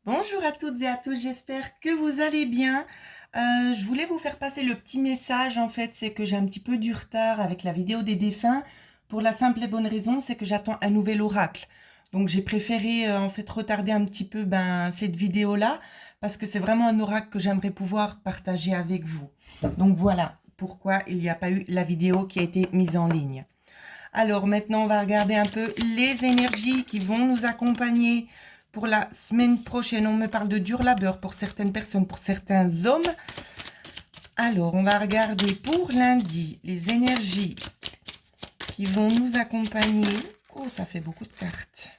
Bonjour à toutes et à tous, j'espère que vous allez bien. Je voulais vous faire passer le petit message, en fait, c'est que j'ai un petit peu du retard avec la vidéo des défunts, pour la simple et bonne raison, c'est que j'attends un nouvel oracle. Donc j'ai préféré en fait retarder un petit peu cette vidéo-là, parce que c'est vraiment un oracle que j'aimerais pouvoir partager avec vous. Donc voilà pourquoi il n'y a pas eu la vidéo qui a été mise en ligne. Alors maintenant, on va regarder un peu les énergies qui vont nous accompagner pour la semaine prochaine. On me parle de dur labeur pour certaines personnes, pour certains hommes. Alors, on va regarder pour lundi les énergies qui vont nous accompagner. Oh, ça fait beaucoup de cartes.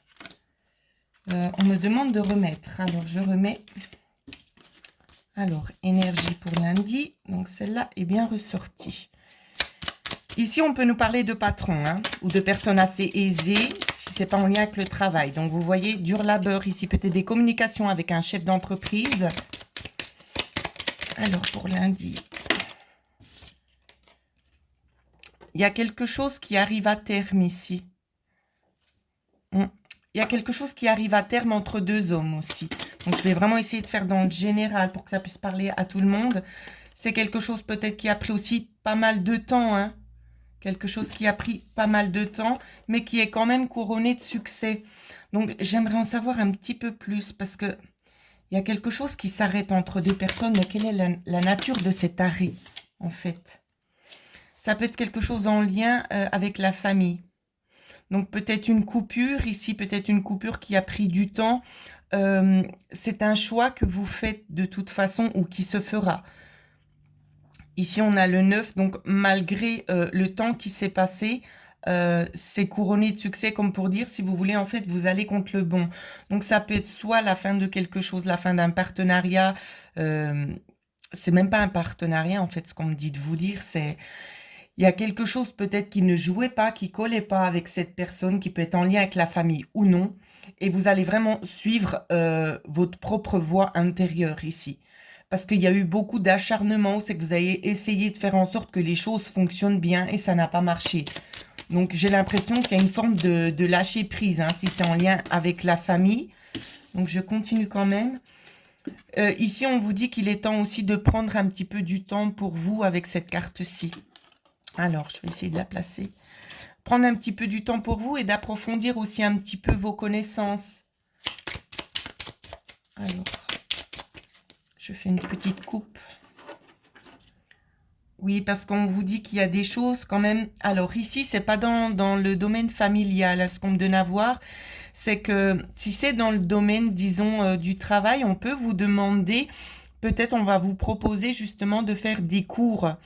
On me demande de remettre. Alors, je remets. Alors, énergie pour lundi. Donc, celle-là est bien ressortie. Ici, on peut nous parler de patrons ou de personnes assez aisées si ce n'est pas en lien avec le travail. Donc, vous voyez, dur labeur ici, peut-être des communications avec un chef d'entreprise. Alors, pour lundi, il y a quelque chose qui arrive à terme ici. Il y a quelque chose qui arrive à terme entre deux hommes aussi. Donc, je vais vraiment essayer de faire dans le général pour que ça puisse parler à tout le monde. C'est quelque chose peut-être qui a pris aussi pas mal de temps, quelque chose qui a pris pas mal de temps, mais qui est quand même couronné de succès. Donc, j'aimerais en savoir un petit peu plus parce que il y a quelque chose qui s'arrête entre deux personnes, mais quelle est la nature de cet arrêt, en fait? Ça peut être quelque chose en lien avec la famille. Donc, peut-être une coupure, ici, peut-être une coupure qui a pris du temps. C'est un choix que vous faites de toute façon ou qui se fera. Ici, on a le 9, donc malgré le temps qui s'est passé, c'est couronné de succès, comme pour dire, si vous voulez, en fait, vous allez contre le bon. Donc, ça peut être soit la fin de quelque chose, la fin d'un partenariat. C'est même pas un partenariat, en fait, ce qu'on me dit de vous dire, c'est... Il y a quelque chose peut-être qui ne jouait pas, qui collait pas avec cette personne, qui peut être en lien avec la famille ou non. Et vous allez vraiment suivre votre propre voie intérieure ici. Parce qu'il y a eu beaucoup d'acharnement, c'est que vous avez essayé de faire en sorte que les choses fonctionnent bien et ça n'a pas marché. Donc j'ai l'impression qu'il y a une forme de lâcher prise, si c'est en lien avec la famille. Donc je continue quand même. Ici, on vous dit qu'il est temps aussi de prendre un petit peu du temps pour vous avec cette carte-ci. Alors, je vais essayer de la placer. Prendre un petit peu du temps pour vous et d'approfondir aussi un petit peu vos connaissances. Alors, je fais une petite coupe. Oui, parce qu'on vous dit qu'il y a des choses quand même... Alors ici, c'est pas dans le domaine familial, ce qu'on me donne à voir. C'est que si c'est dans le domaine, disons, du travail, on peut vous demander... Peut-être on va vous proposer justement de faire des cours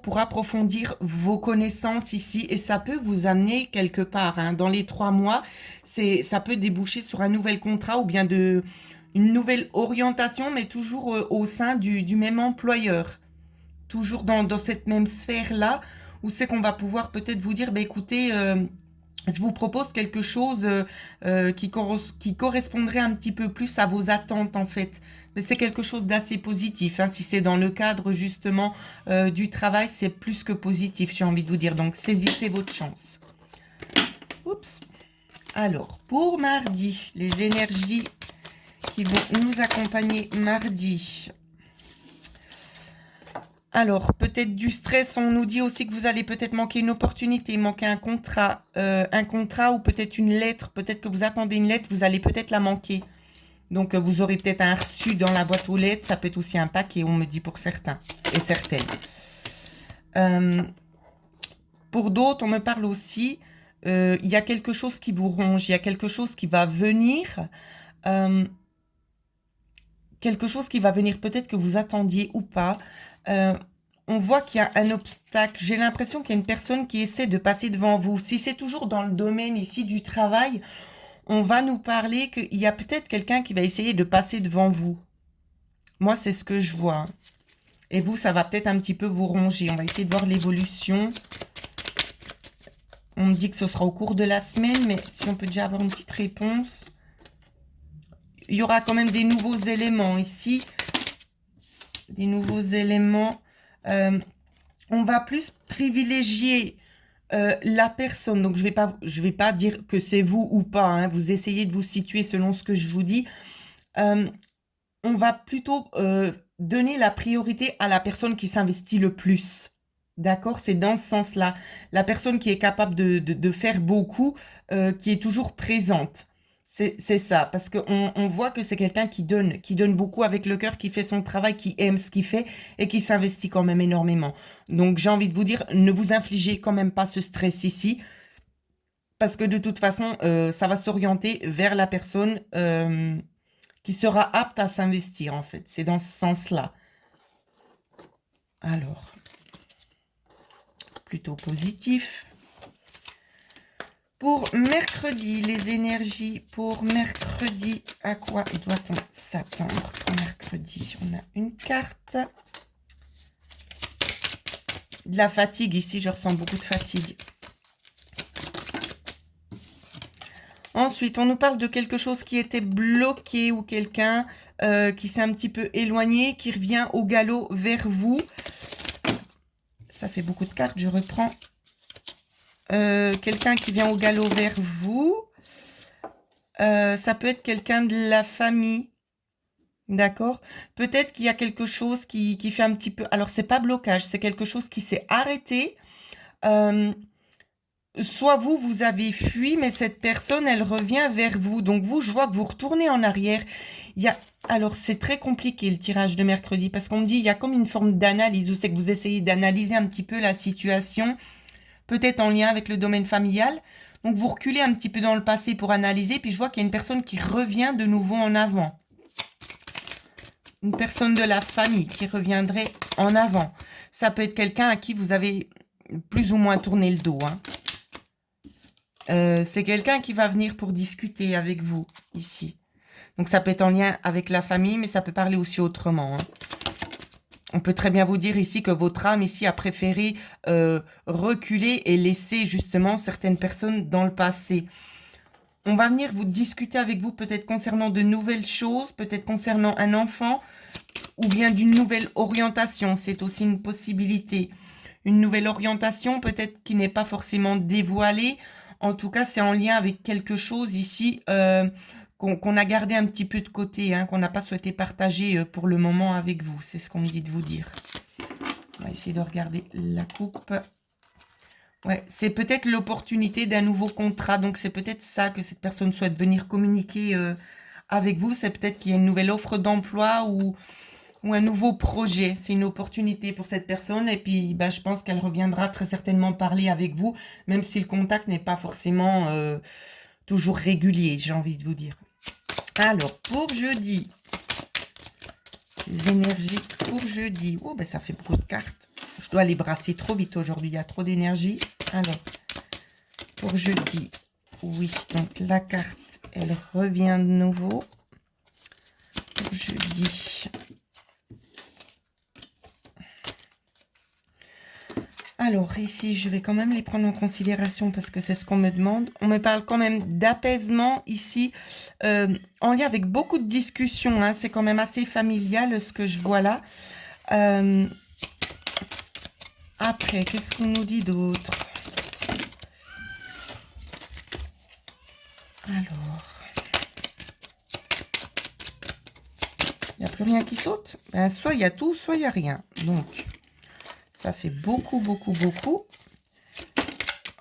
pour approfondir vos connaissances ici et ça peut vous amener quelque part. Dans les 3 mois, ça peut déboucher sur un nouvel contrat ou bien une nouvelle orientation, mais toujours au sein du même employeur. Toujours dans cette même sphère-là, où c'est qu'on va pouvoir peut-être vous dire, écoutez, je vous propose quelque chose qui correspondrait un petit peu plus à vos attentes en fait. Mais c'est quelque chose d'assez positif. Si c'est dans le cadre justement du travail, c'est plus que positif, j'ai envie de vous dire. Donc saisissez votre chance. Oups. Alors, pour mardi, les énergies qui vont nous accompagner mardi. Alors, peut-être du stress, on nous dit aussi que vous allez peut-être manquer une opportunité, manquer un contrat ou peut-être une lettre, peut-être que vous attendez une lettre, vous allez peut-être la manquer. Donc, vous aurez peut-être un reçu dans la boîte aux lettres, ça peut être aussi un paquet, on me dit pour certains et certaines. Pour d'autres, on me parle aussi, il y a quelque chose qui vous ronge, il y a quelque chose qui va venir, peut-être que vous attendiez ou pas. On voit qu'il y a un obstacle. J'ai l'impression qu'il y a une personne qui essaie de passer devant vous. Si c'est toujours dans le domaine ici du travail, on va nous parler qu'il y a peut-être quelqu'un qui va essayer de passer devant vous. Moi, c'est ce que je vois. Et vous, ça va peut-être un petit peu vous ronger. On va essayer de voir l'évolution. On me dit que ce sera au cours de la semaine, mais si on peut déjà avoir une petite réponse. Il y aura quand même des nouveaux éléments ici. Des nouveaux éléments. On va plus privilégier la personne. Donc, je vais pas dire que c'est vous ou pas. Vous essayez de vous situer selon ce que je vous dis. on va plutôt donner la priorité à la personne qui s'investit le plus. D'accord? C'est dans ce sens-là. La personne qui est capable de faire beaucoup, qui est toujours présente. C'est ça, parce qu'on voit que c'est quelqu'un qui donne beaucoup avec le cœur, qui fait son travail, qui aime ce qu'il fait et qui s'investit quand même énormément. Donc j'ai envie de vous dire, ne vous infligez quand même pas ce stress ici, parce que de toute façon, ça va s'orienter vers la personne qui sera apte à s'investir en fait. C'est dans ce sens-là. Alors, plutôt positif. Pour mercredi, les énergies pour mercredi, à quoi doit-on s'attendre pour mercredi? On a une carte. De la fatigue, ici je ressens beaucoup de fatigue. Ensuite, on nous parle de quelque chose qui était bloqué ou quelqu'un qui s'est un petit peu éloigné, qui revient au galop vers vous. Ça fait beaucoup de cartes, je reprends. Quelqu'un qui vient au galop vers vous. Ça peut être quelqu'un de la famille. D'accord? Peut-être qu'il y a quelque chose qui fait un petit peu... Alors, c'est pas blocage, c'est quelque chose qui s'est arrêté. Soit vous, vous avez fui, mais cette personne, elle revient vers vous. Donc, vous, je vois que vous retournez en arrière. Il y a... Alors, c'est très compliqué le tirage de mercredi parce qu'on me dit il y a comme une forme d'analyse où c'est que vous essayez d'analyser un petit peu la situation, peut-être en lien avec le domaine familial. Donc, vous reculez un petit peu dans le passé pour analyser, puis je vois qu'il y a une personne qui revient de nouveau en avant. Une personne de la famille qui reviendrait en avant. Ça peut être quelqu'un à qui vous avez plus ou moins tourné le dos. Hein. C'est quelqu'un qui va venir pour discuter avec vous, ici. Donc, ça peut être en lien avec la famille, mais ça peut parler aussi autrement. Hein. On peut très bien vous dire ici que votre âme ici a préféré reculer et laisser justement certaines personnes dans le passé. On va venir vous discuter avec vous peut-être concernant de nouvelles choses, peut-être concernant un enfant ou bien d'une nouvelle orientation. C'est aussi une possibilité. Une nouvelle orientation peut-être qui n'est pas forcément dévoilée. En tout cas, c'est en lien avec quelque chose ici qu'on a gardé un petit peu de côté, hein, qu'on n'a pas souhaité partager pour le moment avec vous. C'est ce qu'on me dit de vous dire. On va essayer de regarder la coupe. Ouais, c'est peut-être l'opportunité d'un nouveau contrat. Donc, c'est peut-être ça que cette personne souhaite venir communiquer avec vous. C'est peut-être qu'il y a une nouvelle offre d'emploi ou un nouveau projet. C'est une opportunité pour cette personne. Et puis, ben, je pense qu'elle reviendra très certainement parler avec vous, même si le contact n'est pas forcément toujours régulier, j'ai envie de vous dire. Alors, pour jeudi, les énergies pour jeudi. Oh, ben ça fait beaucoup de cartes. Je dois les brasser trop vite aujourd'hui. Il y a trop d'énergie. Alors, pour jeudi, oui. Donc, la carte, elle revient de nouveau. Pour jeudi. Alors, ici, je vais quand même les prendre en considération parce que c'est ce qu'on me demande. On me parle quand même d'apaisement ici, en lien avec beaucoup de discussions. Hein. C'est quand même assez familial ce que je vois là. Après, qu'est-ce qu'on nous dit d'autre? Alors, il n'y a plus rien qui saute. Ben, soit il y a tout, soit il n'y a rien. Donc, ça fait beaucoup, beaucoup, beaucoup.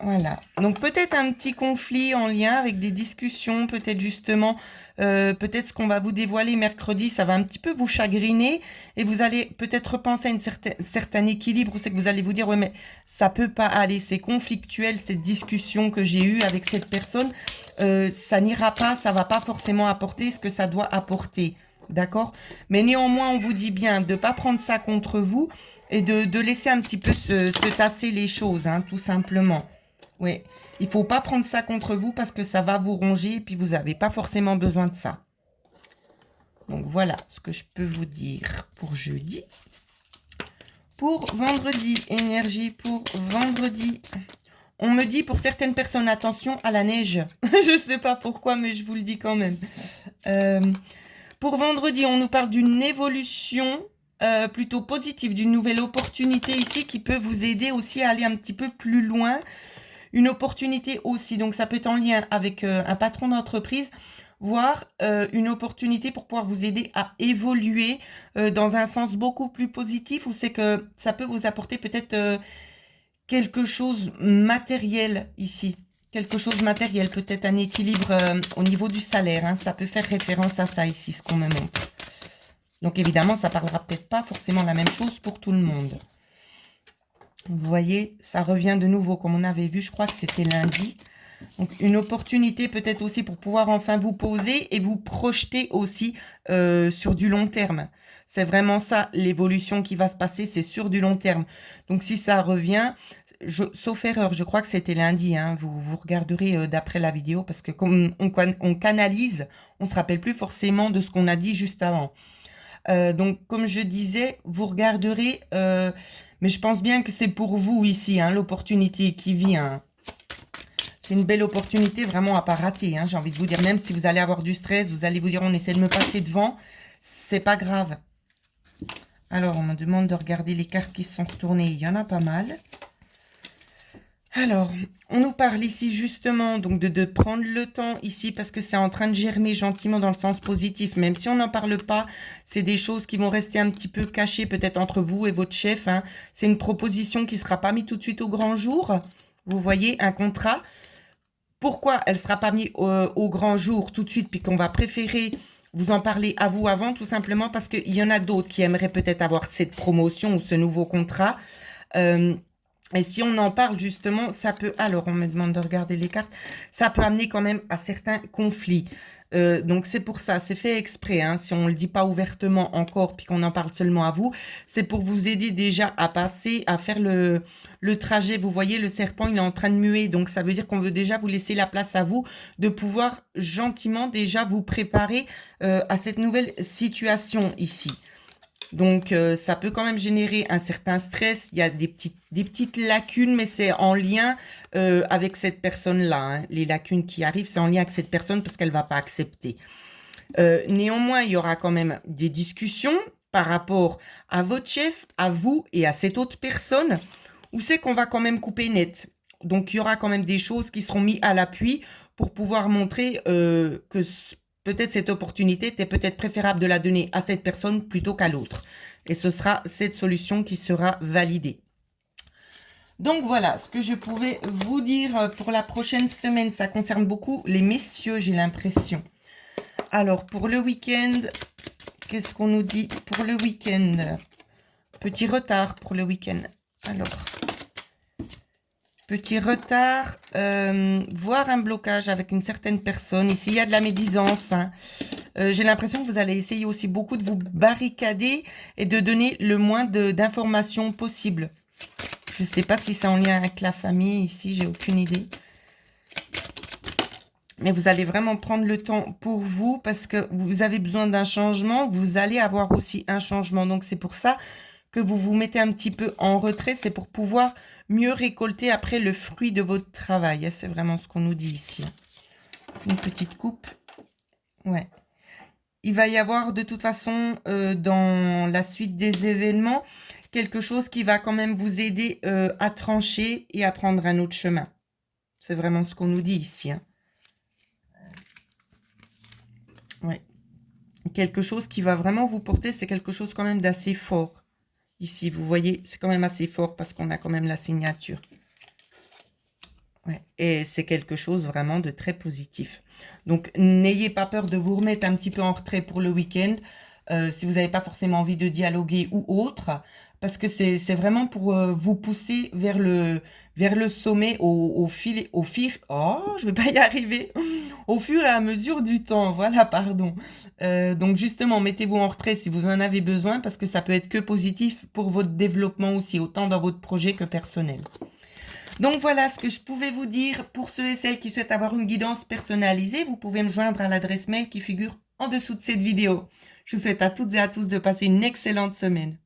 Voilà. Donc, peut-être un petit conflit en lien avec des discussions. Peut-être justement, peut-être ce qu'on va vous dévoiler mercredi, ça va un petit peu vous chagriner. Et vous allez peut-être repenser à un certain équilibre. Où c'est que vous allez vous dire, ouais, mais ça peut pas aller. C'est conflictuel, cette discussion que j'ai eue avec cette personne. Ça n'ira pas, ça va pas forcément apporter ce que ça doit apporter. D'accord? Mais néanmoins, on vous dit bien de ne pas prendre ça contre vous et de laisser un petit peu se tasser les choses, hein, tout simplement. Oui, il ne faut pas prendre ça contre vous parce que ça va vous ronger et puis vous n'avez pas forcément besoin de ça. Donc voilà ce que je peux vous dire pour jeudi. Pour vendredi, énergie pour vendredi. On me dit pour certaines personnes, attention à la neige. Je ne sais pas pourquoi, mais je vous le dis quand même. Pour vendredi, on nous parle d'une évolution plutôt positive, d'une nouvelle opportunité ici qui peut vous aider aussi à aller un petit peu plus loin. Une opportunité aussi, donc ça peut être en lien avec un patron d'entreprise. voir une opportunité pour pouvoir vous aider à évoluer dans un sens beaucoup plus positif, ou c'est que ça peut vous apporter peut-être quelque chose matériel ici. Quelque chose matériel, peut-être un équilibre au niveau du salaire. Hein. Ça peut faire référence à ça ici, ce qu'on me montre. Donc évidemment, ça parlera peut-être pas forcément la même chose pour tout le monde. Vous voyez, ça revient de nouveau, comme on avait vu, je crois que c'était lundi. Donc, une opportunité peut-être aussi pour pouvoir enfin vous poser et vous projeter aussi sur du long terme. C'est vraiment ça, l'évolution qui va se passer, c'est sur du long terme. Donc, si ça revient, sauf erreur, je crois que c'était lundi, hein, vous regarderez d'après la vidéo, parce que comme on canalise, on ne se rappelle plus forcément de ce qu'on a dit juste avant. Donc, comme je disais, vous regarderez, mais je pense bien que c'est pour vous ici, hein, l'opportunité qui vient. C'est une belle opportunité vraiment à pas rater, hein, j'ai envie de vous dire. Même si vous allez avoir du stress, vous allez vous dire on essaie de me passer devant, c'est pas grave. Alors, on me demande de regarder les cartes qui sont retournées. Il y en a pas mal. Alors, on nous parle ici justement donc de prendre le temps ici parce que c'est en train de germer gentiment dans le sens positif. Même si on n'en parle pas, c'est des choses qui vont rester un petit peu cachées peut-être entre vous et votre chef. Hein. C'est une proposition qui ne sera pas mise tout de suite au grand jour. Vous voyez, un contrat. Pourquoi elle ne sera pas mise au grand jour tout de suite puis qu'on va préférer vous en parler à vous avant? Tout simplement parce qu'il y en a d'autres qui aimeraient peut-être avoir cette promotion ou ce nouveau contrat. Et si on en parle justement, ça peut... Alors, on me demande de regarder les cartes. Ça peut amener quand même à certains conflits. Donc, c'est pour ça. C'est fait exprès. Hein, si on ne le dit pas ouvertement encore, puis qu'on en parle seulement à vous, c'est pour vous aider déjà à passer, à faire le trajet. Vous voyez, le serpent, il est en train de muer. Donc, ça veut dire qu'on veut déjà vous laisser la place à vous de pouvoir gentiment déjà vous préparer à cette nouvelle situation ici. Donc, ça peut quand même générer un certain stress. Il y a des petites lacunes, mais c'est en lien avec cette personne-là. Hein. Les lacunes qui arrivent, c'est en lien avec cette personne parce qu'elle ne va pas accepter. Néanmoins, il y aura quand même des discussions par rapport à votre chef, à vous et à cette autre personne, où c'est qu'on va quand même couper net. Donc, il y aura quand même des choses qui seront mises à l'appui pour pouvoir montrer que... peut-être cette opportunité était peut-être préférable de la donner à cette personne plutôt qu'à l'autre. Et ce sera cette solution qui sera validée. Donc voilà ce que je pouvais vous dire pour la prochaine semaine. Ça concerne beaucoup les messieurs, j'ai l'impression. Alors pour le week-end, qu'est-ce qu'on nous dit pour le week-end? Petit retard pour le week-end. Alors... petit retard, voire un blocage avec une certaine personne. Ici, il y a de la médisance. Hein. J'ai l'impression que vous allez essayer aussi beaucoup de vous barricader et de donner le moins d'informations possible. Je ne sais pas si c'est en lien avec la famille ici, j'ai aucune idée. Mais vous allez vraiment prendre le temps pour vous parce que vous avez besoin d'un changement. Vous allez avoir aussi un changement. Donc, c'est pour ça que vous vous mettez un petit peu en retrait. C'est pour pouvoir mieux récolter après le fruit de votre travail. C'est vraiment ce qu'on nous dit ici. Une petite coupe. Ouais. Il va y avoir de toute façon dans la suite des événements quelque chose qui va quand même vous aider à trancher et à prendre un autre chemin. C'est vraiment ce qu'on nous dit ici. Hein. Ouais. Quelque chose qui va vraiment vous porter, c'est quelque chose quand même d'assez fort. Ici, vous voyez, c'est quand même assez fort parce qu'on a quand même la signature. Ouais. Et c'est quelque chose vraiment de très positif. Donc, n'ayez pas peur de vous remettre un petit peu en retrait pour le week-end. Si vous n'avez pas forcément envie de dialoguer ou autre. Parce que c'est vraiment pour vous pousser vers le sommet au fur et à mesure du temps. Voilà, pardon. Donc justement, mettez-vous en retrait si vous en avez besoin parce que ça peut être que positif pour votre développement aussi, autant dans votre projet que personnel. Donc voilà ce que je pouvais vous dire pour ceux et celles qui souhaitent avoir une guidance personnalisée. Vous pouvez me joindre à l'adresse mail qui figure en dessous de cette vidéo. Je vous souhaite à toutes et à tous de passer une excellente semaine.